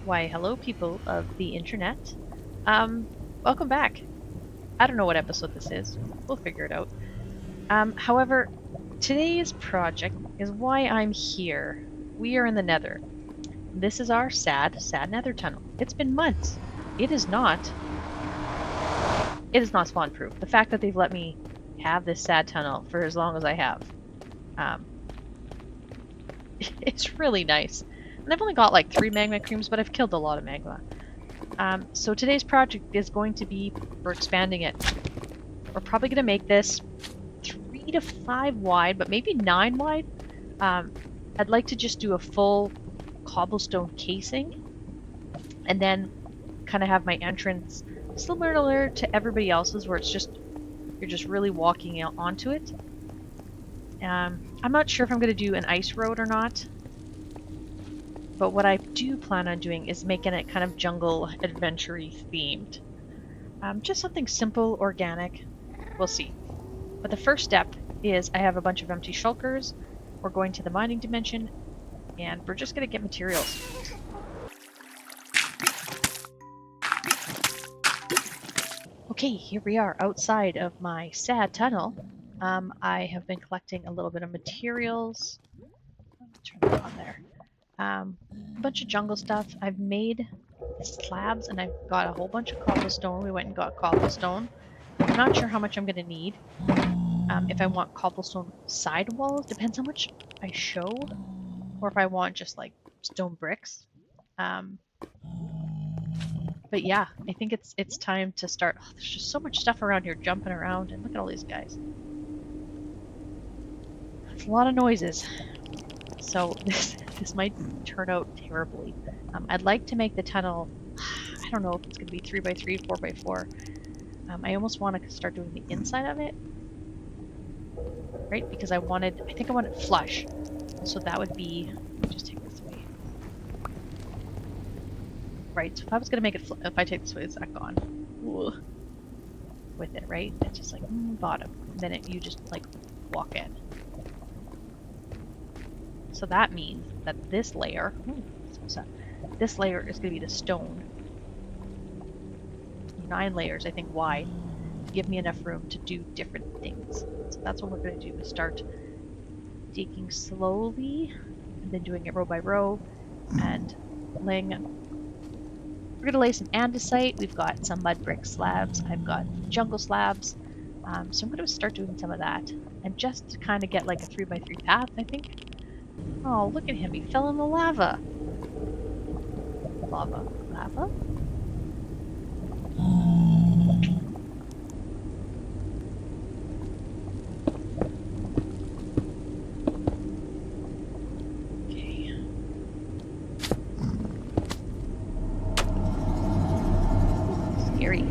Why, hello, people of the internet. Um, Welcome back. I don't know what episode this is. We'll figure it out. However, today's project is why I'm here. We are in the Nether. This is our sad Nether tunnel. It's been months. It is not. It is not spawn proof. The fact that they've let me have this sad tunnel for as long as I have, um, it's really nice. And I've only got like 3 magma creams, but I've killed a lot of magma. So today's project is going to be for expanding it. We're probably going to make this 3 to 5 wide, but maybe 9 wide. I'd like to just do a full cobblestone casing, and then kind of have my entrance similar to everybody else's, where you're just really walking out onto it. I'm not sure if I'm going to do an ice road or not. But what I do plan on doing is making it kind of jungle adventure-y themed. Just something simple, organic. We'll see. But the first step is I have a bunch of empty shulkers. We're going to the mining dimension, and we're just going to get materials. Okay, here we are outside of my sad tunnel. I have been collecting a little bit of materials. Turn that on there. A bunch of jungle stuff. I've made slabs and I've got a whole bunch of cobblestone. We went and got cobblestone. I'm not sure how much I'm going to need. If I want cobblestone side walls, depends how much I show, or if I want just like stone bricks. But yeah, I think it's time to start. Oh, there's just so much stuff around here jumping around, and look at all these guys. It's a lot of noises. So this might turn out terribly. I'd like to make the tunnel, I don't know if it's going to be 3x3, 4x4. I almost want to start doing the inside of it, right? Because I think I want it flush. So that would be, let me just take this away. Right, so if I was going to make it, if I take this away, it's not gone. Ooh. With it, right? It's just like, bottom. And then you just like walk in. So that means that this layer, this layer is going to be the stone. 9 layers, I think, wide, to give me enough room to do different things. So that's what we're going to do, is start digging slowly, and then doing it row by row, and laying. We're going to lay some andesite. We've got some mud brick slabs. I've got jungle slabs. So I'm going to start doing some of that, and just to kind of get like a 3x3 path, I think. Oh, look at him. He fell in the lava. Lava. Lava? Okay. Scary.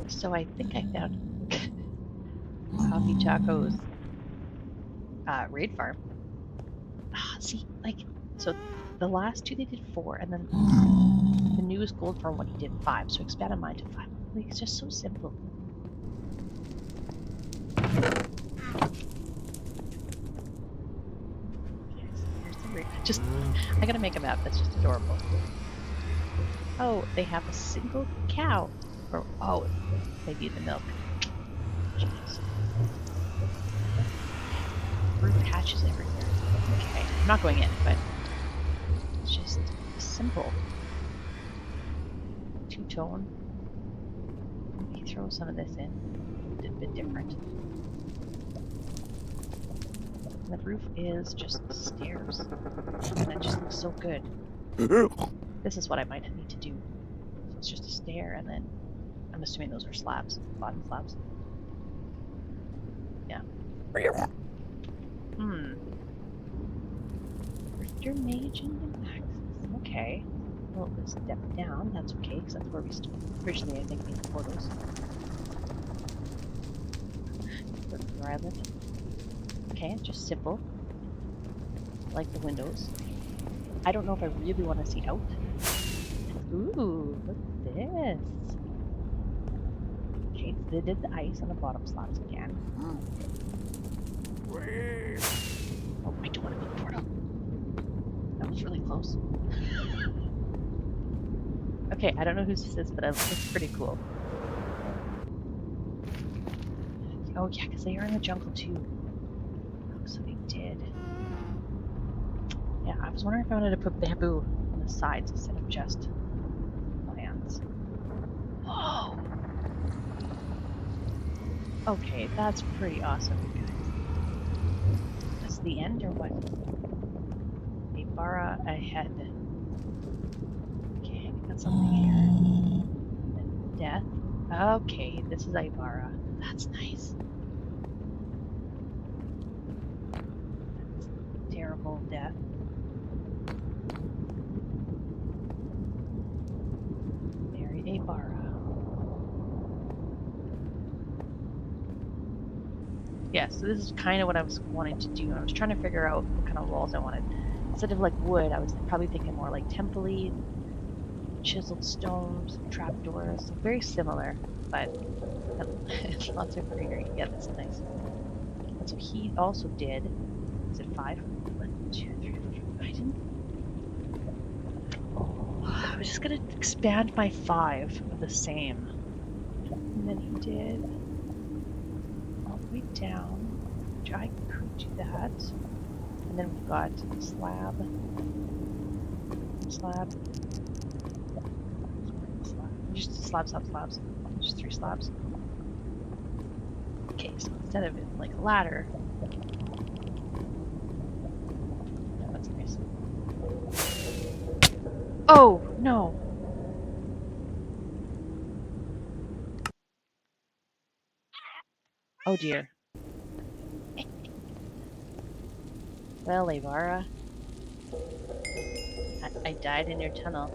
So I think I found Coffee Taco's raid farm. See, like, so the last 2 they did 4, and then the newest gold farm one he did 5, so expanded mine to 5. Like, it's just so simple. Here's the roof. Just, I gotta make a map that's just adorable. Oh, they have a single cow. Or, oh, maybe the milk. Jeez. Roof hatches everywhere. Okay, I'm not going in, but it's just simple. Two-tone. Maybe throw some of this in. A bit different. And the roof is just stairs. And it just looks so good. This is what I might need to do. So it's just a stair, and then I'm assuming those are slabs, bottom slabs. Yeah. Drifter Mage and the Maxis. Okay. Well, let's step down. That's okay, because that's where we originally, I think, made the portals. Where I live. Okay, just simple. Like the windows. I don't know if I really want to see out. Ooh, look at this. Okay, so they did the ice on the bottom slabs again. Oh, I don't want to go portal. That was really close. Okay, I don't know whose this is, but it's pretty cool. Oh yeah, because they are in the jungle too. Oh, so they did. Yeah, I was wondering if I wanted to put bamboo on the sides instead of just plants. Whoa! Okay, that's pretty awesome, you guys. This is the end or what? Ibarra ahead. Okay, we got something here. Death. Okay, this is Ibarra. That's nice. That's terrible death. Married Ibarra. Yeah, so this is kind of what I was wanting to do. I was trying to figure out what kind of walls I wanted. Instead of like wood, I was probably thinking more like temple-y, chiseled stones, trapdoors. So very similar, but lots of greenery. Yeah, that's nice. That's what he also did. Is it 5? 1, 2, 3, 4, 5. I didn't. I was just gonna expand my 5 of the same. And then he did all the way down, which I could do that. And then we've got slab, slab, just slabs, slabs, just 3 slabs. Okay, so instead of it like a ladder, yeah, that's nice. Oh no! Oh dear. Well, Ibarra, I died in your tunnel.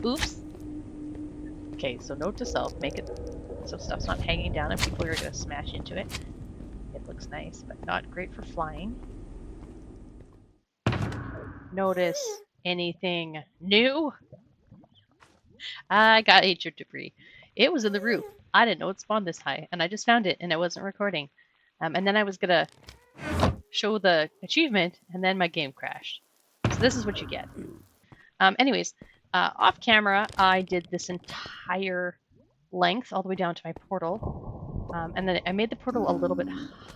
Oops. Okay, so note to self, make it so stuff's not hanging down and people are gonna smash into it. It looks nice, but not great for flying. Notice anything new? I got ancient debris. It was in the roof. I didn't know it spawned this high, and I just found it, and it wasn't recording. And then I was gonna show the achievement, and then my game crashed. So this is what you get. Anyways, off camera, I did this entire length all the way down to my portal. And then I made the portal a little bit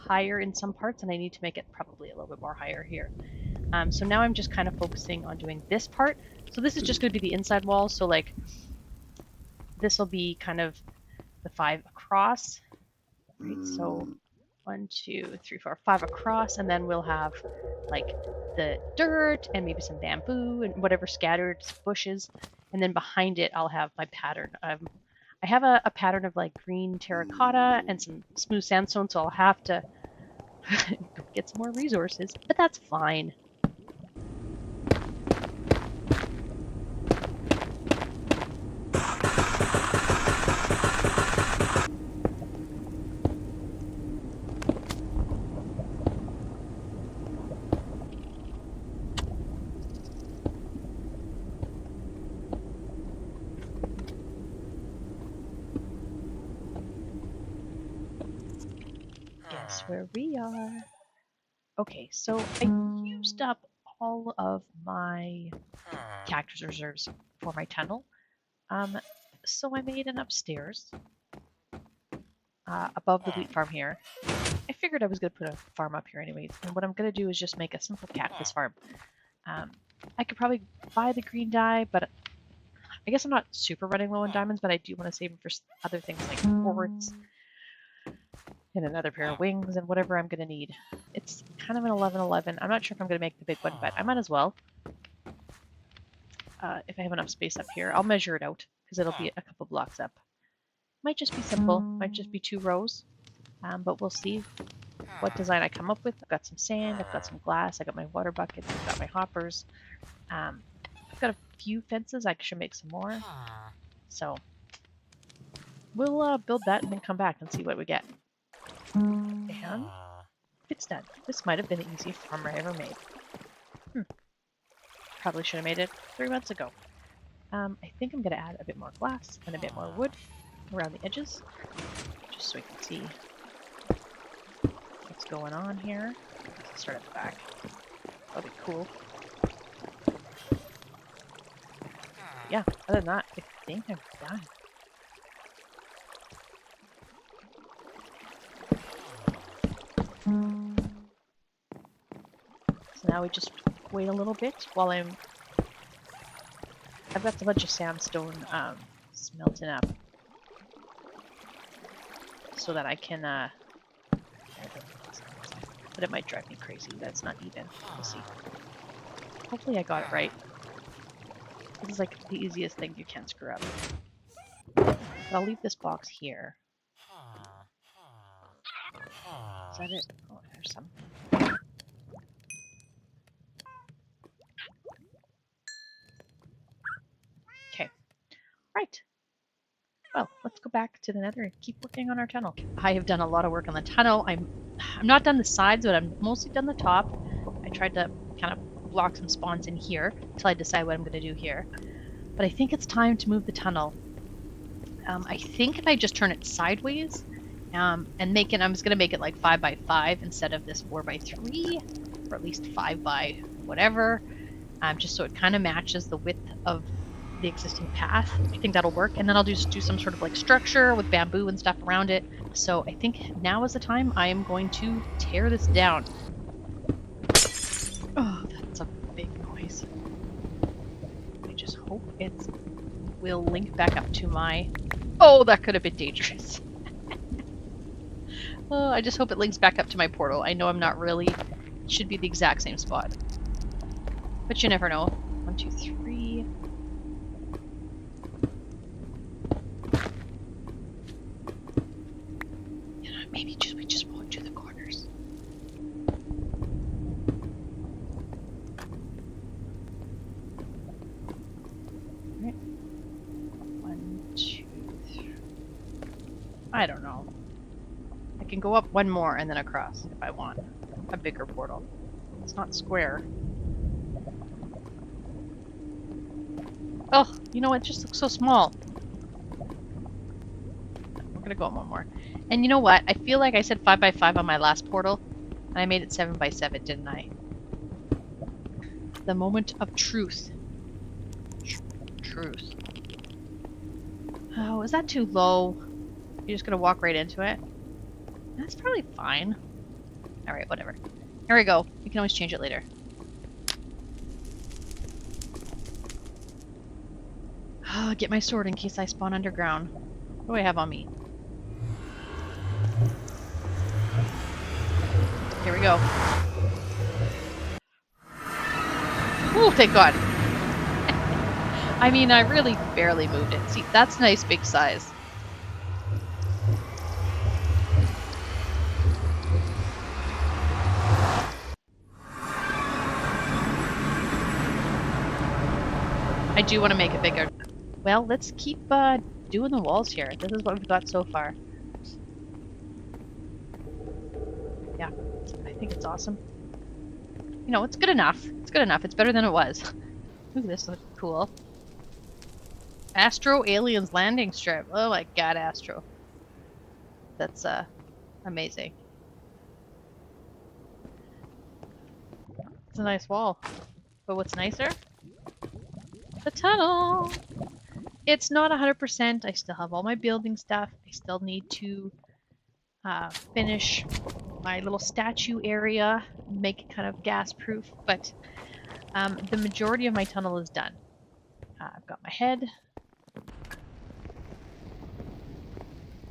higher in some parts, and I need to make it probably a little bit more higher here. So now I'm just kind of focusing on doing this part. So this is just going to be the inside wall. So like, this will be kind of the 5 across, right? So 1, 2, 3, 4, 5 across, and then we'll have like the dirt and maybe some bamboo and whatever scattered bushes. And then behind it, I'll have my pattern. I have a pattern of like green terracotta and some smooth sandstone, so I'll have to get some more resources, but that's fine. That's where we are. Okay, so I used up all of my cactus reserves for my tunnel. So I made an upstairs above the wheat farm here. I figured I was going to put a farm up here anyways, and what I'm going to do is just make a simple cactus farm. I could probably buy the green dye, but I guess I'm not super running low on diamonds, but I do want to save them for other things like quartz and another pair of wings and whatever I'm going to need. It's kind of an 11-11. I'm not sure if I'm going to make the big one, but I might as well. If I have enough space up here, I'll measure it out because it'll be a couple blocks up. Might just be simple, might just be 2 rows, but we'll see what design I come up with. I've got some sand, I've got some glass, I got my water buckets, I've got my hoppers. I've got a few fences, I should make some more. So we'll build that and then come back and see what we get. And it's done. This might have been the easiest farm I ever made. Probably should have made it 3 months ago. I think I'm going to add a bit more glass and a bit more wood around the edges, just so we can see what's going on here. Let's start at the back. That'll be cool. But yeah, other than that, I think I'm done. So now we just wait a little bit while I've got a bunch of sandstone smelting up so that I can but it might drive me crazy. That's not even. We'll see. Hopefully I got it right. This is like the easiest thing you can screw up. But I'll leave this box here. Is that it? Oh, there's some. Okay. Right. Well, let's go back to the nether and keep working on our tunnel. I have done a lot of work on the tunnel. I'm not done the sides, but I've mostly done the top. I tried to kind of block some spawns in here until I decide what I'm going to do here. But I think it's time to move the tunnel. I think if I just turn it sideways and make it, I'm just going to make it like 5 by 5 instead of this 4 by 3, or at least 5 by whatever, just so it kind of matches the width of the existing path. I think that'll work, and then I'll just do some sort of like structure with bamboo and stuff around it. So I think now is the time I am going to tear this down. Oh, that's a big noise. I just hope it will link back up to my... Oh, that could have been dangerous. Oh, I just hope it links back up to my portal. I know I'm not really... It should be the exact same spot. But you never know. 1, 2, 3... Maybe we just won't do the corners. Right. 1, 2, 3. I don't know. I can go up one more and then across if I want a bigger portal. It's not square. Oh, you know what? It just looks so small. We're gonna go up one more. And you know what? I feel like I said 5 by 5 on my last portal, and I made it 7 by 7, didn't I? The moment of truth. Truth. Oh, is that too low? You're just gonna walk right into it? That's probably fine. Alright, whatever. Here we go. We can always change it later. Get my sword in case I spawn underground. What do I have on me? Here we go. Oh, thank God. I mean, I really barely moved it. See, that's nice big size. I do want to make it bigger. Well, let's keep doing the walls here. This is what we've got so far. Yeah, I think it's awesome. You know, it's good enough. It's good enough. It's better than it was. Ooh, this looks cool. Astro Aliens landing strip. Oh my God, Astro. That's amazing. It's a nice wall. But what's nicer? The tunnel! It's not 100%. I still have all my building stuff. I still need to finish my little statue area, make it kind of gas proof, but the majority of my tunnel is done. I've got my head.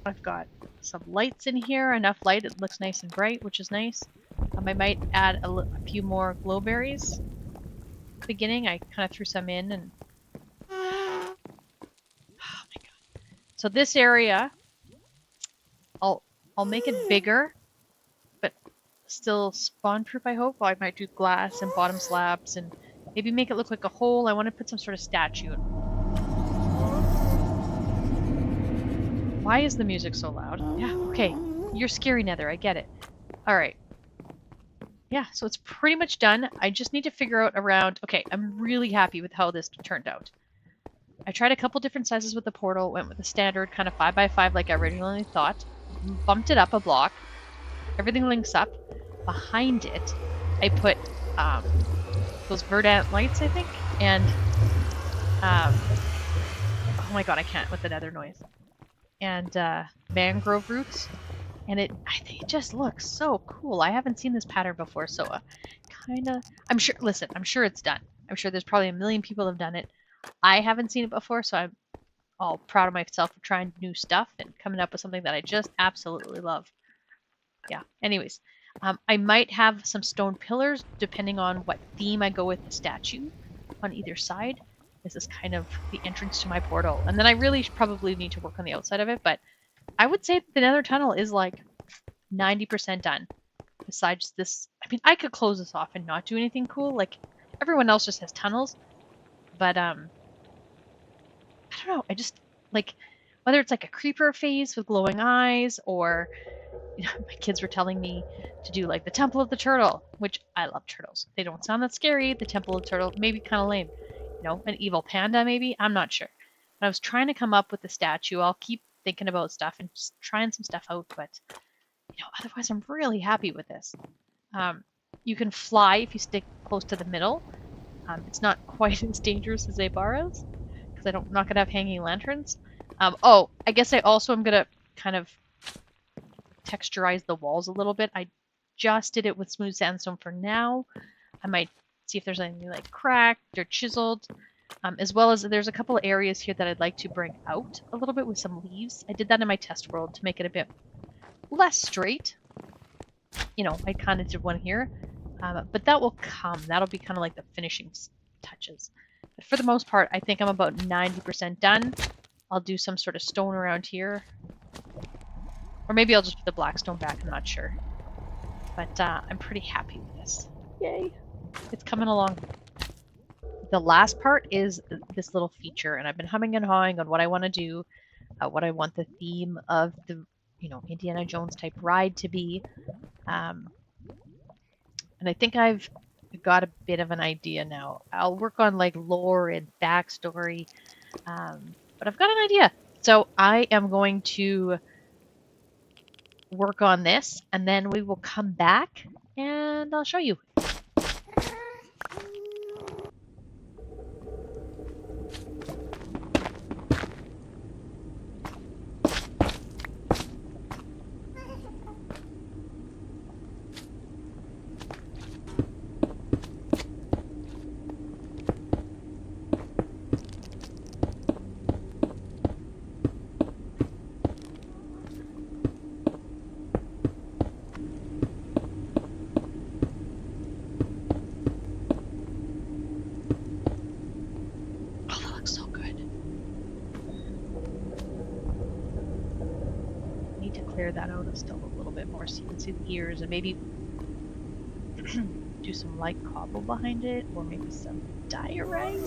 I've got some lights in here, enough light it looks nice and bright, which is nice. I might add a few more glowberries. Beginning, I kind of threw some in and oh my god. So this area, I'll make it bigger, but still spawn proof, I hope. I might do glass and bottom slabs and maybe make it look like a hole. I want to put some sort of statue. Why is the music so loud? Yeah, okay. You're scary, Nether. I get it. Alright. Yeah, so it's pretty much done. I just need to figure out around... Okay, I'm really happy with how this turned out. I tried a couple different sizes with the portal, went with the standard kind of 5x5 like I originally thought, bumped it up a block, everything links up. Behind it, I put those verdant lights, I think, and oh my god, I can't with the nether noise. And mangrove roots, and I think it just looks so cool. I haven't seen this pattern before, so kinda. I'm sure. Listen, I'm sure it's done. I'm sure there's probably a million people have done it. I haven't seen it before, so I'm all proud of myself for trying new stuff and coming up with something that I just absolutely love. Yeah. Anyways, I might have some stone pillars depending on what theme I go with the statue on either side. This is kind of the entrance to my portal. And then I really probably need to work on the outside of it, but I would say the nether tunnel is like 90% done. Besides this, I mean, I could close this off and not do anything cool. Like, everyone else just has tunnels. But, I don't know. I just, like, whether it's like a creeper face with glowing eyes or, you know, my kids were telling me to do like the Temple of the Turtle, which I love turtles. They don't sound that scary. The Temple of the Turtle, maybe kind of lame. You know, an evil panda maybe? I'm not sure. But I was trying to come up with the statue. I'll keep thinking about stuff and just trying some stuff out, but you know, otherwise I'm really happy with this. You can fly if you stick close to the middle. It's not quite as dangerous as a Barrows, because I'm not going to have hanging lanterns. Oh, I guess I also am going to kind of texturize the walls a little bit. I just did it with smooth sandstone for now. I might see if there's anything like cracked or chiseled. As well as there's a couple of areas here that I'd like to bring out a little bit with some leaves. I did that in my test world to make it a bit less straight. You know, I kind of did one here. But that will come. That'll be kind of like the finishing touches. But for the most part, I think I'm about 90% done. I'll do some sort of stone around here. Or maybe I'll just put the black stone back, I'm not sure. But I'm pretty happy with this. Yay! It's coming along. The last part is this little feature, and I've been humming and hawing on what I want to do, what I want the theme of the, you know, Indiana Jones type ride to be. And I think I've got a bit of an idea now. I'll work on like lore and backstory, but I've got an idea. So I am going to work on this, and then we will come back and I'll show you. Clear that out still a little bit more so you can see the ears, and maybe do some light cobble behind it, or maybe some diorite.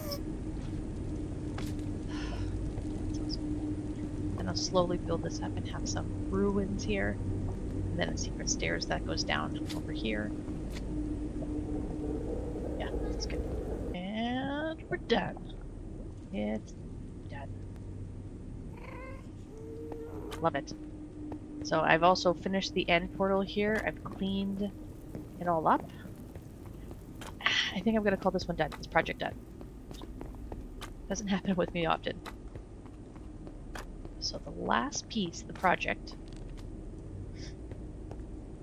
And I'll slowly build this up and have some ruins here, and then a secret stairs that goes down over here. Yeah, that's good. And we're done. It's done. Love it. So I've also finished the end portal here. I've cleaned it all up. I think I'm gonna call this one done. This project done. Doesn't happen with me often. So the last piece of the project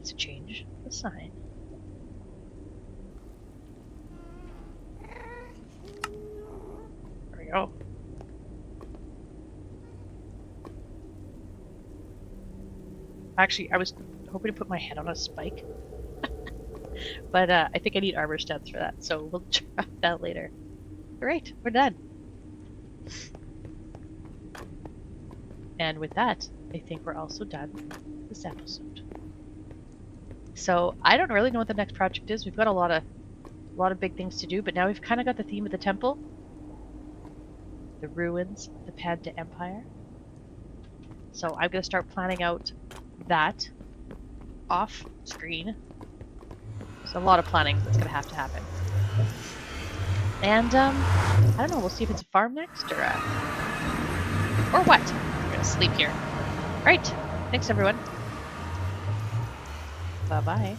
is to change the sign. There we go. Actually, I was hoping to put my head on a spike. But I think I need armor stems for that, so we'll try that later. Alright, we're done. And with that, I think we're also done with this episode. So I don't really know what the next project is. We've got a lot of big things to do, but now we've kind of got the theme of the temple, the ruins of the Panda Empire. So I'm going to start planning out that off screen. So a lot of planning that's going to happen. And I don't know. We'll see if it's a farm next or what. We're going to sleep here. All right. Thanks, everyone. Bye-bye.